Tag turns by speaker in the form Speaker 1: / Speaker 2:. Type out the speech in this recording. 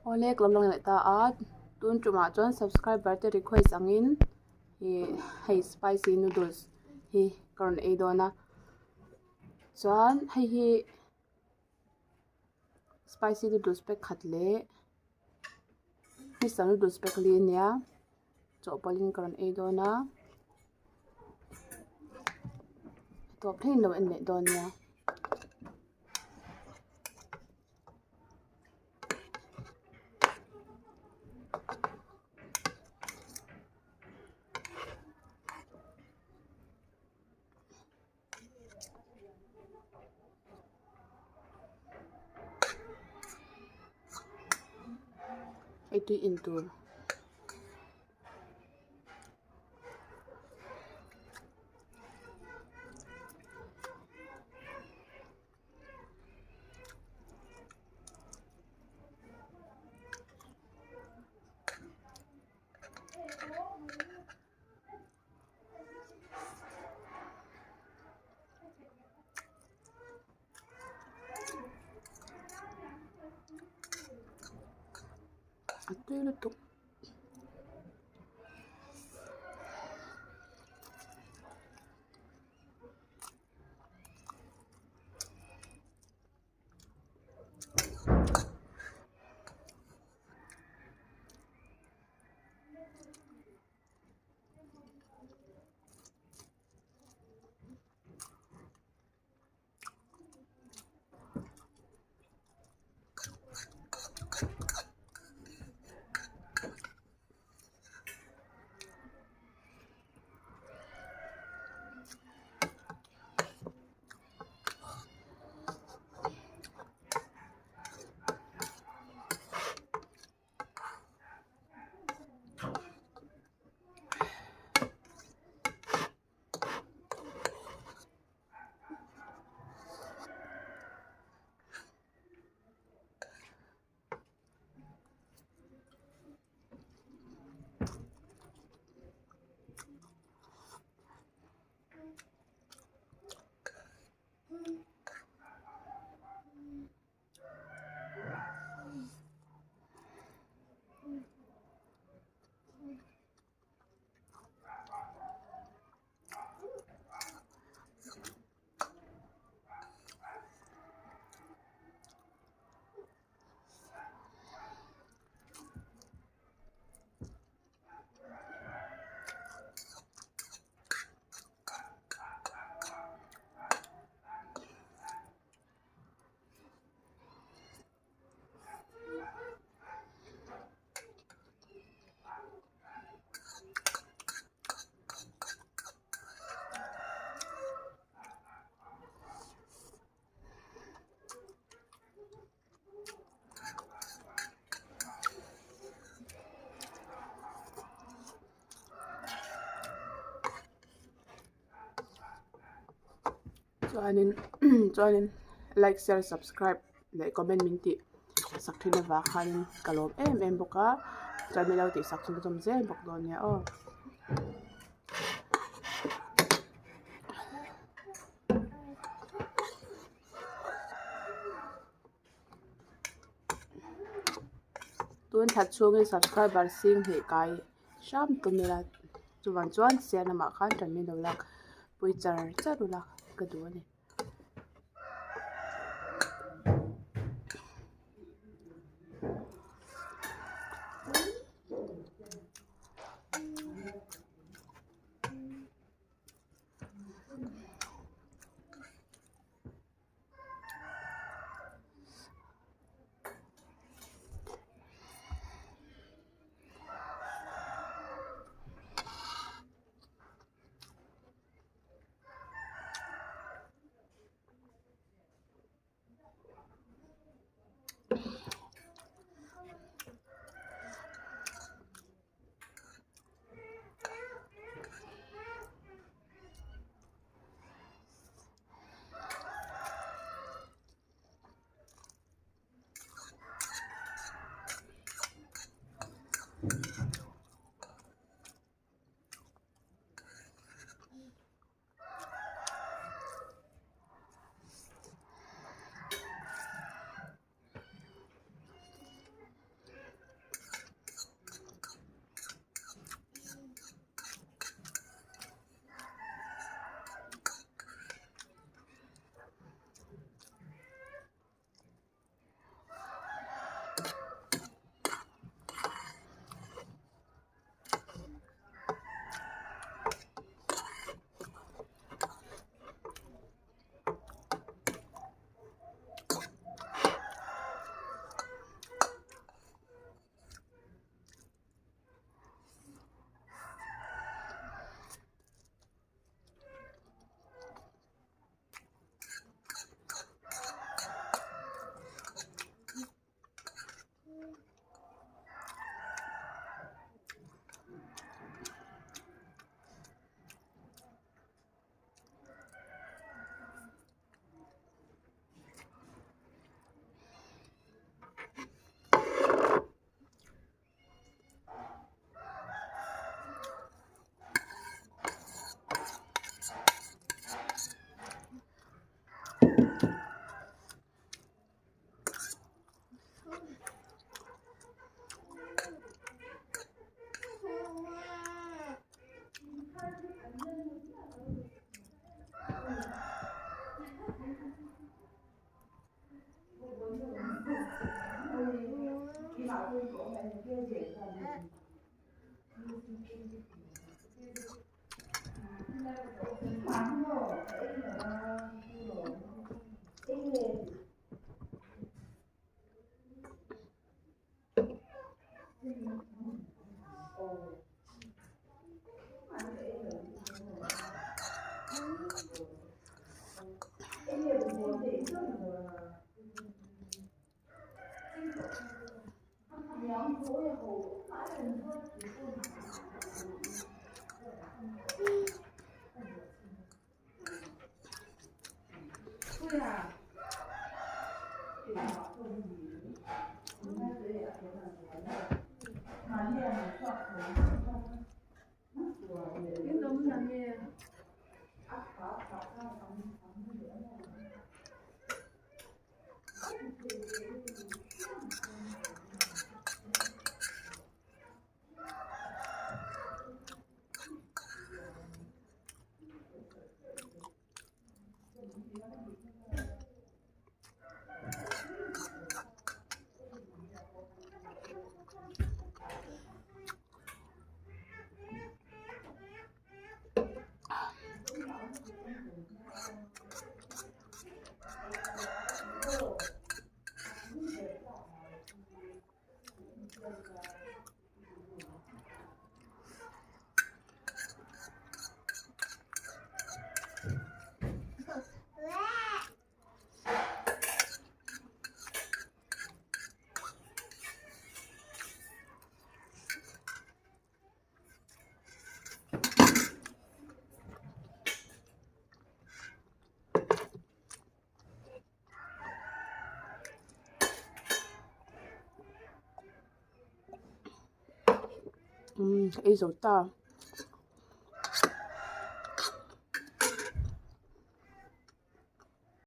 Speaker 1: Olek lam long ta a tun tuma chuan subscriber te request angin hi hei spicy noodles hi karon ei dona chuan hi spicy noodles pack khat le Mr. Noodles pack li nia chawpalin karon ei dona to plain lo en me don nia ei tui in tur atui lutuk chuanin like share subscribe le comment min ti sak thina wa khanin kalom em boka chami lo ti sak chum chum zel bok don nia o tun that chungi subscriber sing he kai sham tumela chuwan chuan sian ma khan tan min lo lak pui char charula ka du ani A 좋다.